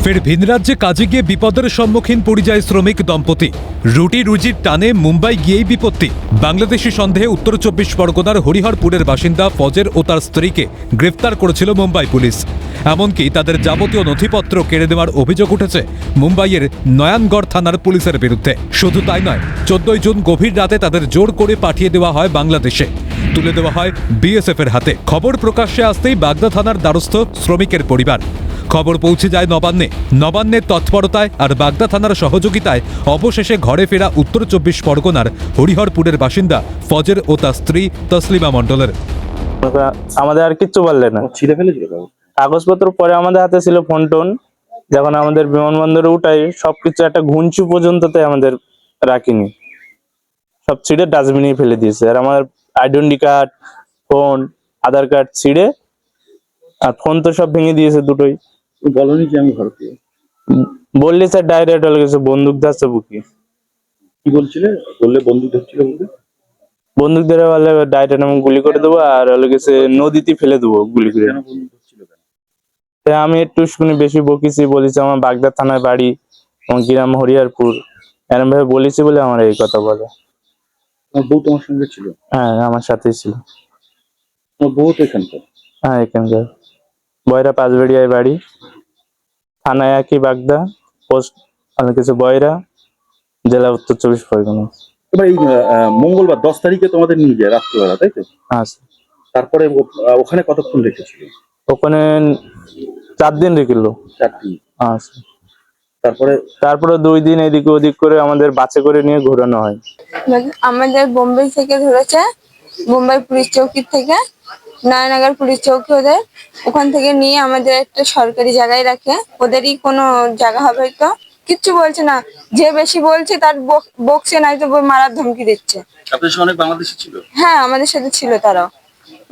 ফের ভিন রাজ্যে কাজে গিয়ে বিপদের সম্মুখীন পরিযায়ী শ্রমিক দম্পতি। রুটি রুজির টানে মুম্বাই গিয়েই বিপত্তি। বাংলাদেশি সন্দেহে উত্তর 24 পরগনার হরিহরপুরের বাসিন্দা ফজর ও তার স্ত্রীকে গ্রেফতার করেছিল মুম্বাই পুলিশ। এমনকি তাদের যাবতীয় নথিপত্র কেড়ে দেওয়ার অভিযোগ উঠেছে মুম্বাইয়ের নয়ানগড় থানার পুলিশের বিরুদ্ধে। শুধু তাই নয়, 14 জুন গভীর রাতে তাদের জোর করে পাঠিয়ে দেওয়া হয় বাংলাদেশে, তুলে দেওয়া হয় বিএসএফ এর হাতে। খবর প্রকাশ্যে আসতেই বাগদা থানার দ্বারস্থ শ্রমিকের পরিবার। খবর পৌঁছে যায় নবান্নের তৎপরতায় আর বাগদা থানার সহযোগিতায় অবশেষে ঘরে ফেরা উত্তর 24 পরগনার হরিহরপুরের বাসিন্দা ফজর ও তার স্ত্রী তসলিমা মণ্ডলের। আমাদের আর কিচ্ছু বললে না, ছিঁড়ে ফেলেছিল কাগজপত্র পরে আমাদের হাতে ছিল ফোন টোন। যখন আমাদের বিমানবন্দরে উঠাই সবকিছু একটা ঘুঞ্চু পর্যন্ততে আমাদের রাখিনি, সব ছিঁড়ে ডাস্টবিনে ফেলে দিয়েছে। আর আমার আইডেন্টি কার্ড, ফোন, আধার কার্ড ছিঁড়ে, আর ফোন তো সব ভেঙে দিয়েছে দুটোই। বলনি যে আমি ভারতীয়? বললি স্যার ডাইরেক্ট হলে গেছে বন্দুক ধরছে বুকি। কি বলছিলে? বললে বন্দুক ধরছিল বলতে? বন্দুক ধরে বলে ডাইরেক্ট আমি গুলি করে দেবো, আর হলে গেছে নদীতে ফেলে দেবো গুলি করে। কেন বন্দুক ধরছিল কেন? তাই আমি একটু শুনে বেশি বকিছি, বলেছি আমার বাগদা থানায় বাড়ি, আমার গ্রাম হরিহরপুর, এরকম ভাবে বলেছি বলে আমার এই কথা বলে। আমার বউ তোমার সঙ্গে ছিল? হ্যাঁ, আমার সাথেই ছিল। তোমার বউ তো এখানকার? হ্যাঁ, এখানকার বয়রা পাঁচবেড়িয়ায় বাড়ি, থানায় একই বাগদা, পোস্ট অনেক কিছু বয়রা, জেলা উত্তর 24 পরগনা। এবার এই মঙ্গলবার 10 তারিখে তোমাদের নিয়ে যায় রাত্রিবেলা, তাই তো? আচ্ছা, তারপরে ওখানে কতক্ষণ রেখেছিল? ওখানে 4 দিন রেখেছিল। 4 দিন। আচ্ছা, তারপরে 2 দিন এদিক ওদিক করে আমাদের বাসে করে নিয়ে ঘোরানো হয়। আমাদের বোম্বে থেকে ধরেছে, মুম্বাই পুলিশ চৌকি থেকে, নয়নগর পুলিশ চৌকি ওদের, ওখান থেকে নিয়ে আমাদের একটা সরকারি জায়গায় রাখে। ওদেরই কোনো জায়গা হবে তো, কিচ্ছু বলছে না। যে বেশি বলছে তার বকছে, নাই তো মারার ধমকি দিচ্ছে। আপনাদের সঙ্গে অনেক বাংলাদেশি ছিল? হ্যাঁ, আমাদের সাথে ছিল তারাও।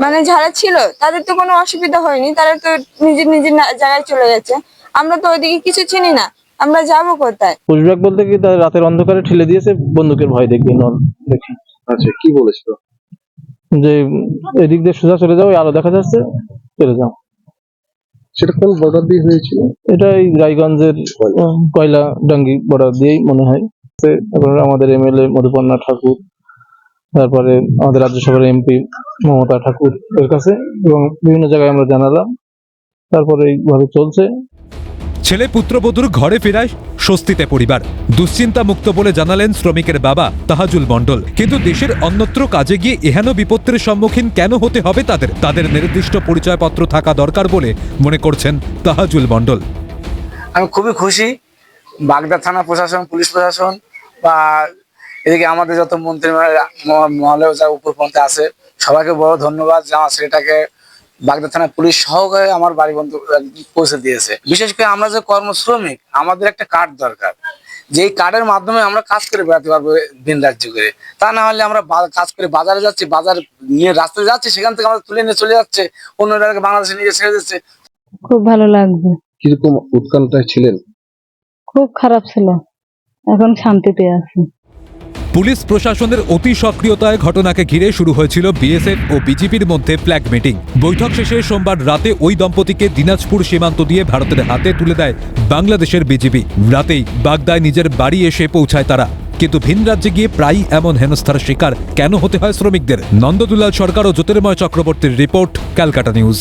মানে যারা ছিল তাদের তো কোনো অসুবিধা হয়নি, তারা তো নিজের জায়গায় চলে গেছে। আমরা তো ওইদিকে কিছু চিনি না, আমরা যাবো কোথায়? পুশব্যাক বলতে কি, তার রাতের অন্ধকারে ঠেলে দিয়েছে, বন্দুকের ভয় দেখবি দেখি। আচ্ছা, কি বলেছিল? যে এদিক দিয়ে সোজা চলে যাও, আলো দেখা যাচ্ছে, চলে যাও। সেটা কোন বর্ডার দিয়ে হয়েছিল? এটা এই রায়গঞ্জের কয়লা ডাঙ্গি বর্ডার দিয়েই মনে হয়। এখন আমাদের এমএলএ মধুপর্ণা ঠাকুর, তারপরে আমাদের রাজ্যসভার এমপি মমতা ঠাকুর এর কাছে, এবং বিভিন্ন জায়গায় আমরা জানালাম। তারপরে এইভাবে চলছে। ছেলে পুত্রবধূর ঘরে ফেরায় স্বস্তিতে পরিবার, দুশ্চিন্তা মুক্ত বলে জানালেন শ্রমিকের বাবা তাহাজুল মণ্ডল। কিন্তু দেশের অন্যত্র কাজে গিয়ে এহেন বিপত্তির সম্মুখীন কেন হতে হবে তাদের নির্দিষ্ট পরিচয়পত্র থাকা দরকার বলে মনে করছেন তাহাজুল মণ্ডল। আমি খুবই খুশি, বাগদা থানা প্রশাসন, পুলিশ প্রশাসন বা এদিকে আমাদের যত মন্ত্রী মহলে যা উপর পর্যন্ত আছে, সবাইকে বড় ধন্যবাদ যে আমার ছেলেটাকে বাগদা থানা পুলিশ সহকারে আমার বাড়ি বন্ধু পৌঁছে দিয়েছে। বিশেষ করে আমরা যে কর্মশ্রমিক, আমাদের একটা কার্ড দরকার, যে কার্ডের মাধ্যমে আমরা কাজ করে বেড়াতে পারবো দিন রাজ্য করে। তা না হলে আমরা কাজ করে বাজারে যাচ্ছি, বাজার নিয়ে রাস্তায় যাচ্ছি, সেখান থেকে আমাদের তুলে নিয়ে চলে যাচ্ছে, অন্য জায়গায় বাংলাদেশে নিয়ে ছেড়ে দিচ্ছে। খুব ভালো লাগবে। কিরকম উৎকণ্ঠায় ছিলেন? খুব খারাপ ছিল, এখন শান্তিতে আছি। পুলিশ প্রশাসনের অতি সক্রিয়তায় ঘটনাকে ঘিরে শুরু হয়েছিল বিএসএফ ও বিজেপির মধ্যে ফ্ল্যাগ মিটিং। বৈঠক শেষে সোমবার রাতে ওই দম্পতিকে দিনাজপুর সীমান্ত দিয়ে ভারতের হাতে তুলে দেয় বাংলাদেশের বিজেপি। রাতেই বাগদায় নিজের বাড়ি এসে পৌঁছায় তারা। কিন্তু ভিন রাজ্যে গিয়ে প্রায়ই এমন হেনস্থার শিকার কেন হতে হয় শ্রমিকদের? নন্দদুলাল সরকার ও জ্যোতির্ময় চক্রবর্তীর রিপোর্ট, ক্যালকাটা নিউজ।